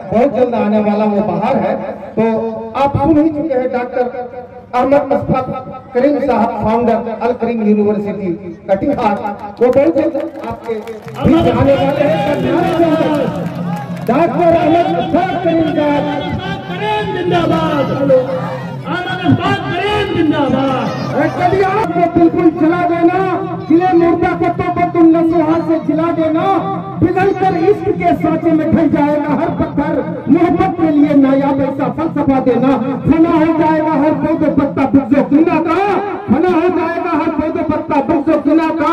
बहुत जल्द आने वाला वो बाहर है। तो आप सुन ही चुके हैं डॉक्टर अहमद मुस्तफा करीम साहब, फाउंडर अल करीम यूनिवर्सिटी कटिहार, वो बहुत जल्द आपके बीच आने वाले हैं। डॉक्टर अहमद मुस्तफा करीम साहब जिंदाबाद, कटिहार को बिल्कुल जला देना, किले मुर्दा कत्तों पर तुम नसूहात से जिला देना, पिघल कर इश्क के सांचे में ढल जाएगा हर पत्थर, मोहब्बत के लिए नायाब ऐसा फलसफा देना, फना हो जाएगा हर पौधे पत्ता बुग़्ज़ो किन्ना का, फना हो जाएगा हर पौधे पत्ता बुग़्ज़ो किन्ना का,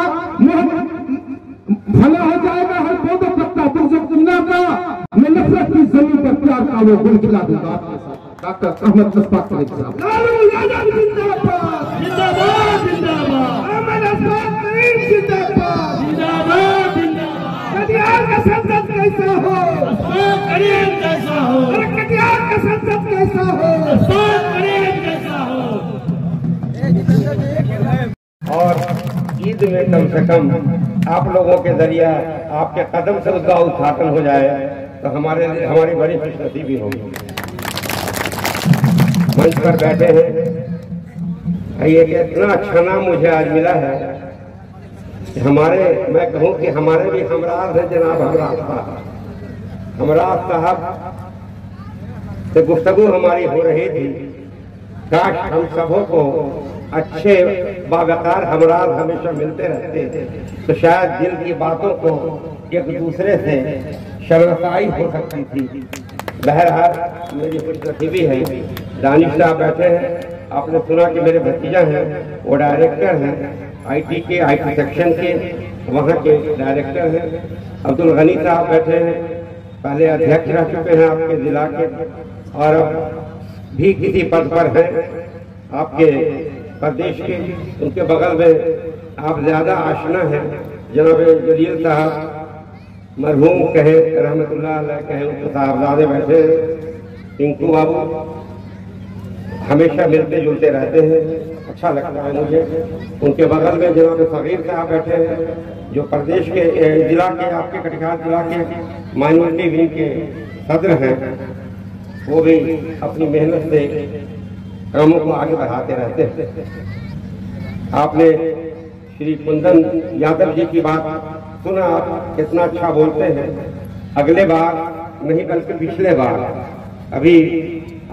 फना हो जाएगा हर पौधे पत्ता बुग़्ज़ो किन्ना का, मैं नफरत की जमीन पर प्यार का वो गुल खिला दूंगा। डॉक्टर अहमद मुस्तफा करीम साहब जिंदाबाद, जिंदाबाद, अहमद मुस्तफा करीम जिंदाबाद, जिंदाबाद, कटिहार का संसद कैसा हो, करीम कैसा हो, कटिहार का संसद कैसा हो, करीम कैसा हो। और ईद में कम से कम आप लोगों के जरिए आपके कदम से उसका उद्घाटन हो जाए तो हमारी बड़ी खुशनसीबी होगी। मंच पर बैठे हैं, ये इतना अच्छा नाम मुझे आज मिला है कि मैं कहूँ कि हमारे भी हमराज है जनाब हमराज साहब से गुफ्तगू हमारी हो रही थी। काश हम सबों को अच्छे बावकार हमराज हमेशा मिलते रहते तो शायद दिल की बातों को एक दूसरे से शर्मसाई हो सकती थी। बहरहाल मेरी खुशनसीबी है, दानिश साहब बैठे हैं, आपने सुना कि मेरे भतीजा हैं, वो डायरेक्टर हैं आईटी सेक्शन के, वहाँ के डायरेक्टर हैं। अब्दुल गनी साहब बैठे हैं, पहले अध्यक्ष रह चुके हैं आपके जिला के और अब भी किसी पद पर हैं आपके प्रदेश के। उनके बगल में आप ज्यादा आशना हैं जनाब जलील साहब, मरहूम कहे रहमतुल्लाह अलैह कहे, उनके साहबजादे बैठे हैं। टिंकू बाबू हमेशा मिलते जुलते रहते हैं, अच्छा लगता है मुझे। उनके बगल में जनाब सगीर साहब बैठे हैं जो प्रदेश के जिला के आपके कटिहार जिला के माइनॉरिटी विंग के सदर हैं। वो भी अपनी मेहनत से कामों को आगे बढ़ाते रहते हैं। आपने श्री कुंदन यादव जी की बात सुना, आप कितना अच्छा बोलते हैं। अगले बार नहीं बल्कि पिछले बार अभी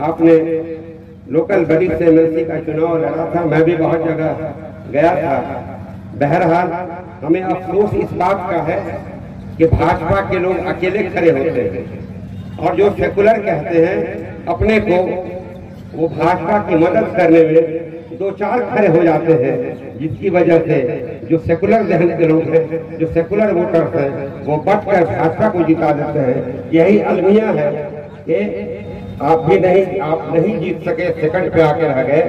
आपने लोकल बड़ी से एमएलसी का चुनाव लड़ा था, मैं भी बहुत जगह गया था। बहरहाल हमें अफसोस इस बात का है कि भाजपा के लोग अकेले खड़े होते हैं और जो सेकुलर कहते हैं अपने को, वो भाजपा की मदद करने में दो चार खड़े हो जाते हैं, जिसकी वजह से जो सेकुलर जहन के लोग हैं, जो सेकुलर वोटर्स हैं, वो बट कर भाजपा को जिता देते हैं। यही अलमिया है कि आप नहीं जीत सके, सेकंड पे आके रह गए,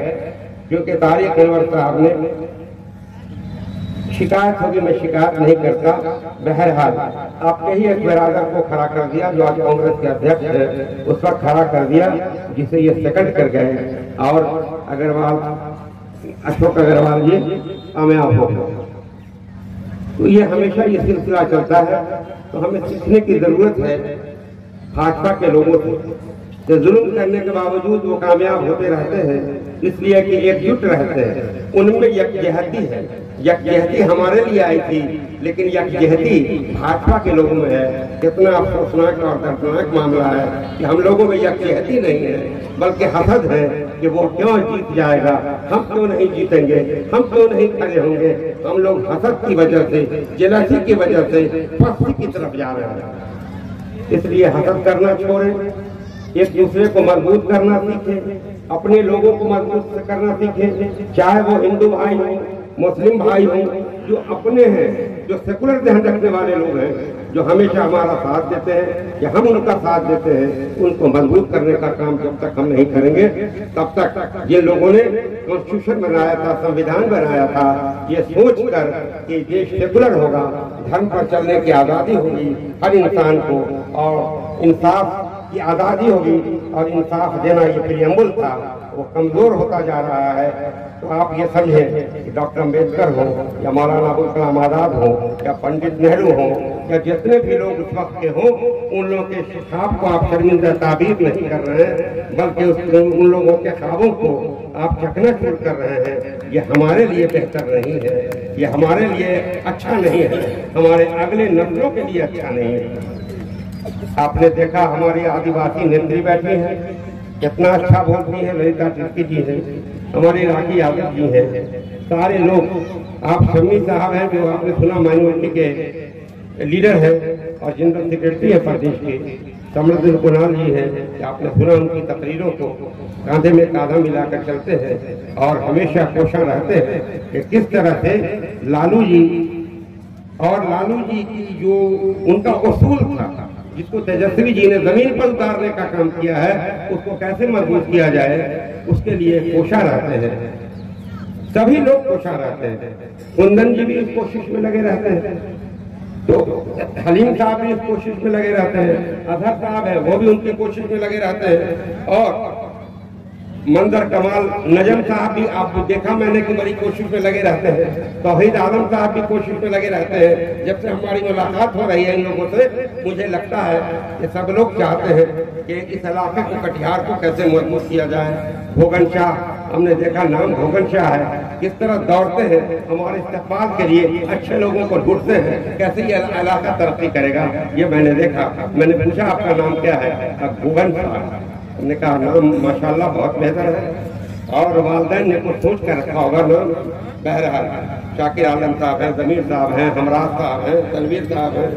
क्योंकि तारिक अनवर साहब ने शिकायत होगी, मैं शिकायत नहीं करता। बहरहाल आपके ही एक बिरादर को खड़ा कर दिया जो आज कांग्रेस के अध्यक्ष है, उस वक्त खड़ा कर दिया जिसे ये सेकंड कर गए। और अशोक अग्रवाल जी कामयाब हो गए। तो ये हमेशा ये सिलसिला चलता है। तो हमें सीखने की जरूरत है भाजपा के लोगों से। जुल्म करने के बावजूद वो कामयाब होते रहते हैं, इसलिए कि एकजुट रहते हैं। उनमें यकजहती है, यकजहती हमारे लिए आई थी, लेकिन यकजहती भाजपा के लोगों में है। कितना अफसोसनाक और दर्दनाक मामला है कि हम लोगों में यकजहती नहीं है, बल्कि हसद है कि वो क्यों जीत जाएगा, हम क्यों नहीं जीतेंगे, हम क्यों नहीं खड़े होंगे। हम लोग हसद की वजह से, जेलसी की वजह से पस्ती की तरफ जा रहे हैं। इसलिए हसद करना छोड़ें, एक दूसरे को मजबूत करना सीखें, अपने लोगों को मजबूत करना सीखें, चाहे वो हिंदू भाई हो, मुस्लिम भाई हो, जो अपने हैं, जो सेकुलर ध्यान रखने वाले लोग हैं, जो हमेशा हमारा साथ देते हैं या हम उनका साथ देते हैं, उनको मजबूत करने का काम जब तक हम नहीं करेंगे तब तक जिन लोगों ने कॉन्स्टिट्यूशन बनाया था, संविधान बनाया था, ये सोचकर कि देश सेकुलर होगा, धर्म पर चलने की आज़ादी होगी हर इंसान को और इंसाफ की आज़ादी होगी और इंसाफ देना ये प्रियम्बल था, वो कमजोर होता जा रहा है। तो आप ये समझें कि डॉक्टर अम्बेडकर हो या मौलाना अबुल कलाम आजाद हो या पंडित नेहरू हो या जितने भी लोग उस वक्त के हों, उन लोगों के ख्वाब को आप शर्मिंदा ताबीर नहीं कर रहे हैं, बल्कि उन लोगों के ख्वाबों को आप चकनाचूर कर रहे हैं। ये हमारे लिए बेहतर नहीं है, ये हमारे लिए अच्छा नहीं है, हमारे अगले नस्लों के लिए अच्छा नहीं है। आपने देखा हमारी आदिवासी नेत्री बैठी हैं, कितना अच्छा बोलती है, ललिता तिर्की जी हैं, हमारी राखी यादव जी हैं, सारे लोग। आप शम्मी साहब हैं जो आपने सुना माइनॉरिटी के लीडर हैं और जनरल सेक्रेटरी है प्रदेश के, समृद्ध कुणाल जी हैं, आपने सुना उनकी तकरीरों को, कांधे में कांधा मिलाकर चलते हैं और हमेशा कोशा रहते हैं कि किस तरह से लालू जी की जो उनका उसूल था, जिसको तेजस्वी जी ने जमीन पर उतारने का काम किया है, उसको कैसे मजबूत किया जाए, उसके लिए कोशा रहते हैं। सभी लोग कोशा रहते हैं। कुंदन जी भी इस कोशिश में लगे रहते हैं, तो हलीम साहब भी इस कोशिश में लगे रहते हैं, अजहर साहब है वो भी उनकी कोशिश में लगे रहते हैं, और मंजर कमाल नजम साहब भी आप देखा मैंने कि बड़ी कोशिश में लगे रहते हैं, तौहीद आलम साहब भी कोशिश में लगे रहते हैं। जब से हमारी मुलाकात हो रही है इन लोगों से, मुझे लगता है कि सब लोग चाहते हैं कि इस इलाके को, कटिहार को कैसे मजबूत किया जाए। भोगन शाह, हमने देखा नाम भोगन शाह है, किस तरह दौड़ते हैं हमारे इस्तेमाल के लिए, अच्छे लोगों को ढूंढते हैं, कैसे ये इलाका तरक्की करेगा, ये मैंने देखा। मैंने पूछा आपका नाम क्या है, भोगन शाह। हमने कहा नाम माशाल्लाह बहुत बेहतर है, और वालदैन ने कुछ सोच कर रखा होगा नाम। बहरहाल शाकिर आलम साहब हैं, जमीर साहब हैं, हमराज साहब हैं, तनवीर साहब हैं,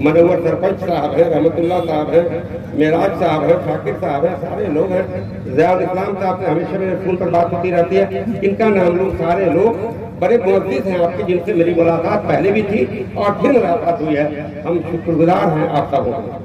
मनोवर सरपंच साहब हैं, रहमतुल्लाह साहब हैं, मेराज साहब हैं, शाकिर साहब हैं, सारे लोग हैं। ज़ियाउल इस्लाम साहब से हमेशा मेरे फोन पर बात होती रहती है, इनका नाम लो। सारे लोग बड़े मुअज़्ज़िज़ हैं आपके, जिनसे मेरी मुलाकात पहले भी थी और फिर मुलाकात हुई है। हम शुक्रगुजार हैं आप सबों को।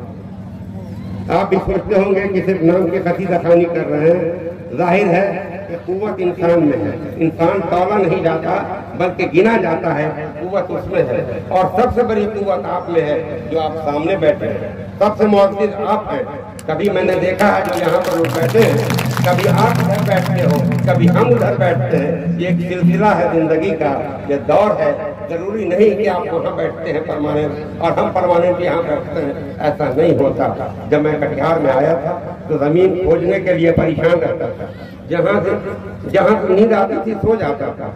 आप भी सोचते होंगे कि सिर्फ नाम के कसीदा खानी कर रहे हैं। जाहिर है कि कुव्वत इंसान में है, इंसान तौला नहीं जाता बल्कि गिना जाता है, कुव्वत उसमें है। और सबसे बड़ी कुव्वत आप में है जो आप सामने बैठे हैं, सबसे मुअज़्ज़िज़ आप हैं। कभी मैंने देखा है जो यहाँ पर लोग बैठे हैं, कभी आप उधर बैठते हो, कभी हम उधर बैठते हैं। ये एक सिलसिला है जिंदगी का, ये दौर है। जरूरी नहीं कि आप वहाँ बैठते हैं परमानेंट और हम परमानेंट यहाँ बैठते हैं, ऐसा नहीं होता। जब मैं कटिहार में आया था तो जमीन खोजने के लिए परेशान रहता था। जहाँ नींद आती थी सो जाता था,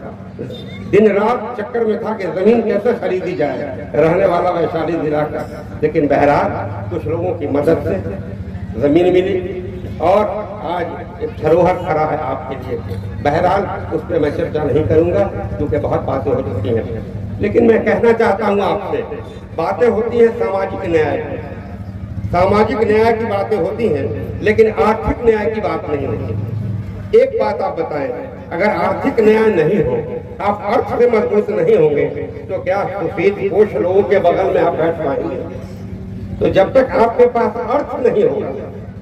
दिन रात चक्कर में था कि जमीन कैसे खरीदी जाए। रहने वाला वैशाली जिला का, लेकिन बहरहाल कुछ लोगों की मदद से जमीन मिली और आज एक धरोहर खड़ा है आपके लिए। बहरहाल उस पर मैं चर्चा नहीं करूंगा क्योंकि बहुत बातें हो चुकी हैं, लेकिन मैं कहना चाहता हूं आपसे, बातें होती हैं सामाजिक न्याय की, सामाजिक न्याय की बातें होती हैं, लेकिन आर्थिक न्याय की बात नहीं होती। एक बात आप बताएं, अगर आर्थिक न्याय नहीं हो, आप अर्थ से मजबूत नहीं होंगे, तो क्या सफेद पोष लोगों के बगल में आप बैठ पाएंगे? तो जब तक आपके पास अर्थ नहीं होगा,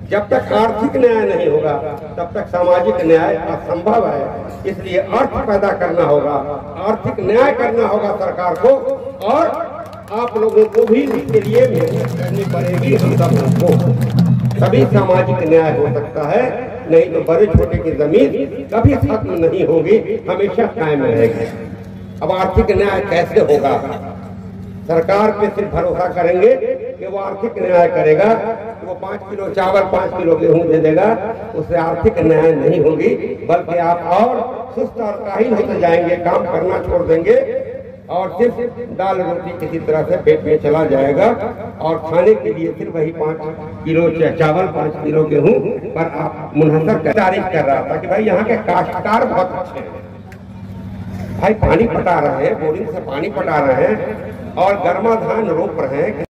जब तक आर्थिक न्याय नहीं होगा, तब तक सामाजिक न्याय असंभव है। इसलिए अर्थ पैदा करना होगा, आर्थिक न्याय करना होगा सरकार को, और आप लोगों को भी इसके लिए मेहनत करनी पड़ेगी। हम सब लोगों को तभी सामाजिक न्याय हो सकता है, नहीं तो बड़े छोटे की जमीन कभी खत्म नहीं होगी, हमेशा कायम रहेगी। अब आर्थिक न्याय कैसे होगा? सरकार पे सिर्फ भरोसा करेंगे कि वो आर्थिक न्याय करेगा, वो 5 किलो चावल 5 किलो गेहूं दे देगा, उससे आर्थिक न्याय नहीं होगी, बल्कि आप और सुस्त और काहिल होते जाएंगे, काम करना छोड़ देंगे और सिर्फ दाल रोटी किसी तरह से पेट में चला जाएगा, और खाने के लिए सिर्फ वही 5 किलो चावल 5 किलो गेहूं पर आप मुनहसर तारीफ कर रहा था कि भाई यहाँ के काश्तकार बहुत अच्छे हैं, भाई पानी पटा रहे हैं, बोरिंग से पानी पटा रहे हैं और गर्मा धान रोप रहे हैं।